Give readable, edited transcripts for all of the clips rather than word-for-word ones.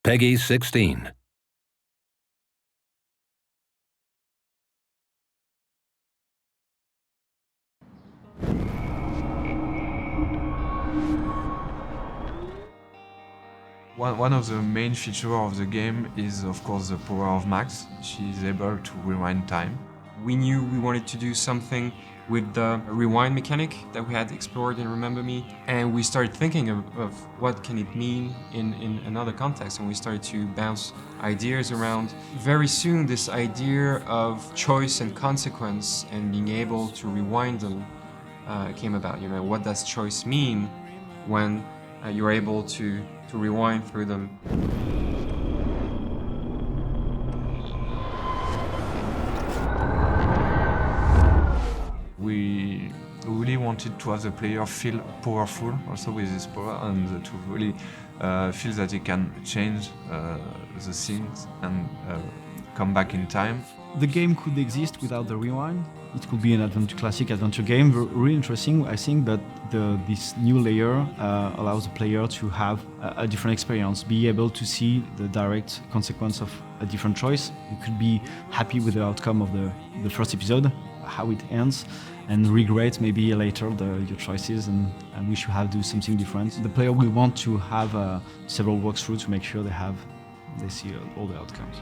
Peggy 16. One of the main features of the game is, of course, the power of Max. She is able to rewind time. We knew we wanted to do something with the rewind mechanic that we had explored in Remember Me, and we started thinking of what can it mean in another context, and we started to bounce ideas around. Very soon, this idea of choice and consequence and being able to rewind them came about. You know, what does choice mean when you're able to rewind through them? We really wanted to have the player feel powerful also with this power, and to really feel that he can change the things and come back in time. The game could exist without the rewind. It could be an classic adventure game, really interesting, I think, but this new layer allows the player to have a different experience, be able to see the direct consequence of a different choice. You could be happy with the outcome of the first episode, how it ends, and regret maybe later your choices and wish you had do something different. The player will want to have several walkthroughs to make sure they see all the outcomes.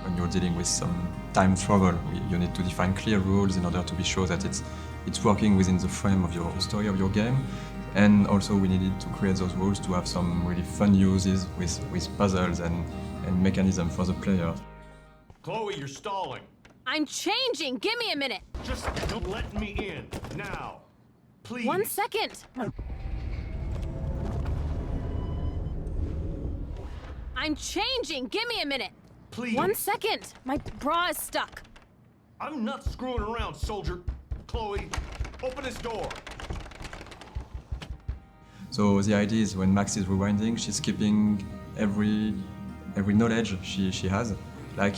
When you're dealing with some time travel, you need to define clear rules in order to be sure that it's working within the frame of your story of your game. And also we needed to create those rules to have some really fun uses with puzzles and mechanism for the player. Chloe, you're stalling. I'm changing! Give me a minute! Just don't let me in, now. Please. 1 second! I'm changing! Give me a minute! Please. 1 second! My bra is stuck. I'm not screwing around, soldier. Chloe, open this door. So the idea is when Max is rewinding, she's keeping every knowledge she has. A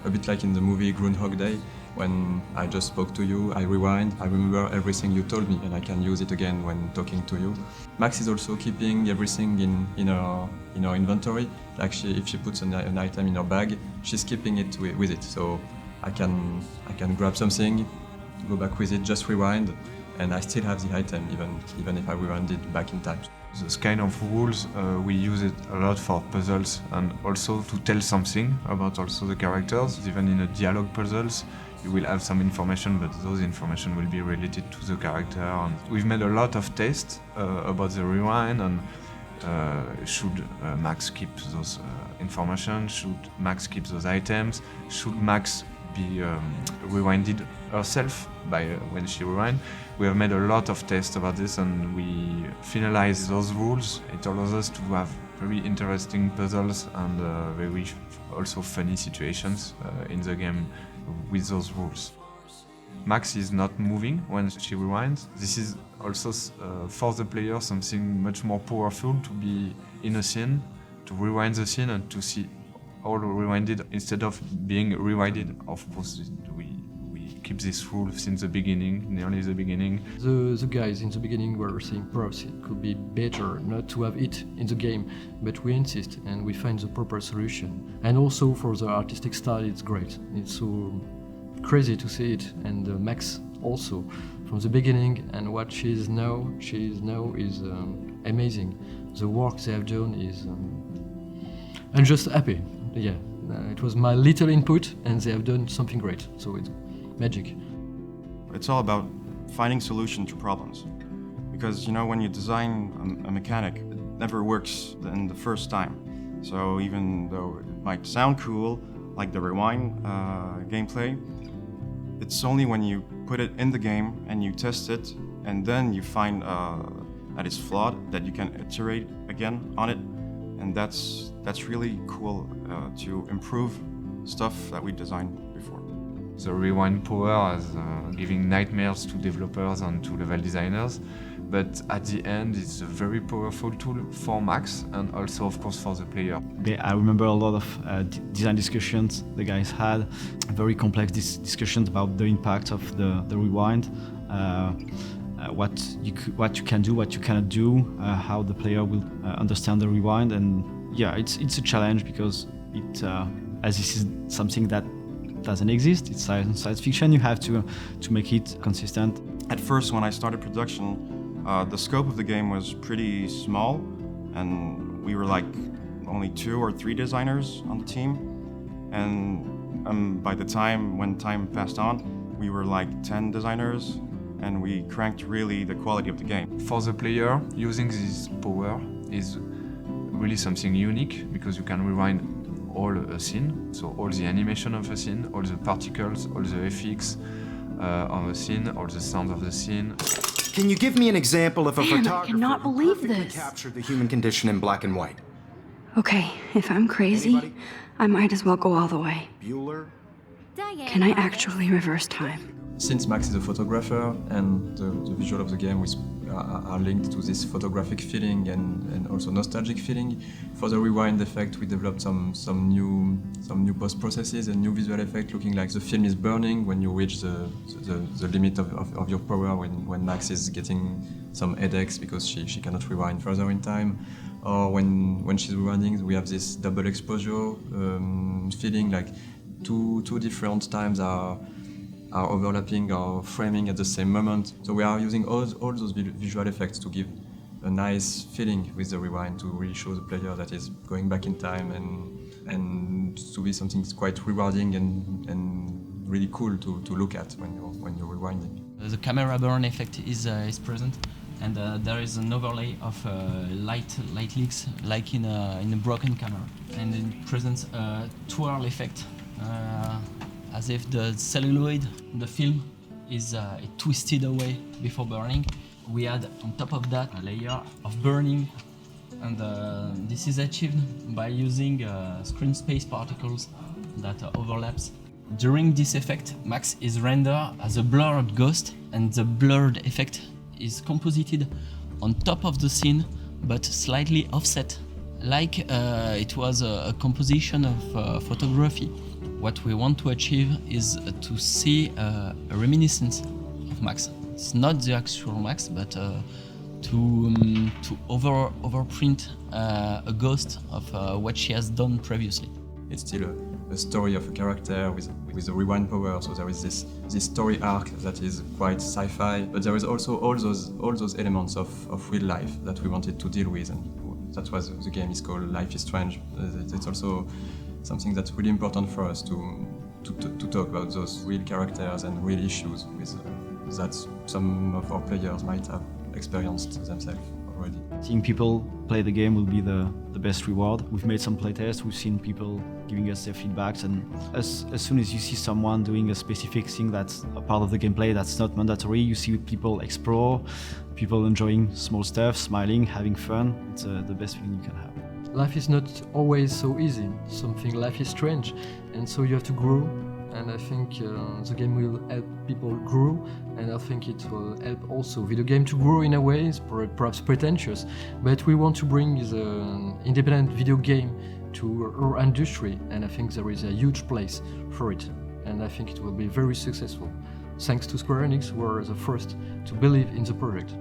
bit like in the movie Groundhog Day, when I just spoke to you, I rewind, I remember everything you told me, and I can use it again when talking to you. Max is also keeping everything in her inventory. Like if she puts an item in her bag, she's keeping it with it. So I can grab something, go back with it, just rewind, and I still have the item even if I rewind it back in time. Those kind of rules, we use it a lot for puzzles and also to tell something about also the characters. Even in a dialogue puzzles, you will have some information, but those information will be related to the character. And we've made a lot of tests about the rewind and should Max keep those information, should Max keep those items, should Max be rewinded herself when she rewind. We have made a lot of tests about this and we finalize those rules. It allows us to have very interesting puzzles and very also funny situations in the game with those rules. Max is not moving when she rewinds. This is also for the player something much more powerful to be in a scene, to rewind the scene and to see all rewinded instead of being rewinded. Of course, we keep this rule since the beginning, nearly the beginning. The guys in the beginning were saying perhaps it could be better not to have it in the game, but we insist and we find the proper solution. And also for the artistic style, it's great. It's so crazy to see it, and Max also from the beginning, and what she is now is amazing. The work they have done is. I'm just happy. Yeah, it was my little input, and they have done something great. So it's magic. It's all about finding solutions to problems. Because, when you design a mechanic, it never works in the first time. So even though it might sound cool, like the rewind gameplay, it's only when you put it in the game and you test it, and then you find that it's flawed, that you can iterate again on it. And that's really cool to improve stuff that we designed before. The rewind power is giving nightmares to developers and to level designers, but at the end it's a very powerful tool for Max and also of course for the player. I remember a lot of design discussions the guys had, very complex discussions about the impact of the rewind, what you can do, what you cannot do, how the player will understand the rewind, and Yeah, it's a challenge because as this is something that doesn't exist, it's science fiction. You have to make it consistent. At first, when I started production, the scope of the game was pretty small, and we were like only 2 or 3 designers on the team. And by the time, when time passed on, we were like 10 designers, and we cranked really the quality of the game. For the player, using this power is really something unique because you can rewind all a scene, so all the animation of a scene, all the particles, all the effects of a scene, all the sounds of the scene. Can you give me an example of a Man, I photographer cannot who believe perfectly this. captured the human condition in black and white? Okay, if I'm crazy, Anybody? I might as well go all the way. Bueller? Can I actually reverse time? Since Max is a photographer and the visual of the game are linked to this photographic feeling and also nostalgic feeling, for the rewind effect we developed some new post processes and new visual effect, looking like the film is burning when you reach the limit of your power, when Max is getting some headaches because she cannot rewind further in time, or when she's rewinding we have this double exposure feeling, like two different times are overlapping or framing at the same moment. So we are using all those visual effects to give a nice feeling with the rewind, to really show the player that is going back in time and to be something quite rewarding and really cool to look at when you're rewinding. The camera burn effect is present, and there is an overlay of light leaks, like in a broken camera, and it presents a twirl effect. As if the celluloid, the film, is twisted away before burning. We add on top of that a layer of burning, and this is achieved by using screen space particles that overlaps. During this effect, Max is rendered as a blurred ghost, and the blurred effect is composited on top of the scene, but slightly offset, like it was a composition of photography. What we want to achieve is to see a reminiscence of Max. It's not the actual Max, but to overprint a ghost of what she has done previously. It's still a story of a character with a rewind power, so there is this story arc that is quite sci-fi, but there is also all those elements of real life that we wanted to deal with, and that's why the game is called Life is Strange. It's also something that's really important for us to talk about those real characters and real issues with that some of our players might have experienced themselves already. Seeing people play the game will be the best reward. We've made some playtests, we've seen people giving us their feedbacks, and as soon as you see someone doing a specific thing that's a part of the gameplay that's not mandatory, you see people explore, people enjoying small stuff, smiling, having fun. It's the best feeling you can have. Life is not always so easy. Life is strange, and so you have to grow. And I think the game will help people grow, and I think it will help also video game to grow in a way. It's perhaps pretentious, but we want to bring the independent video game to our industry, and I think there is a huge place for it, and I think it will be very successful. Thanks to Square Enix, who were the first to believe in the project.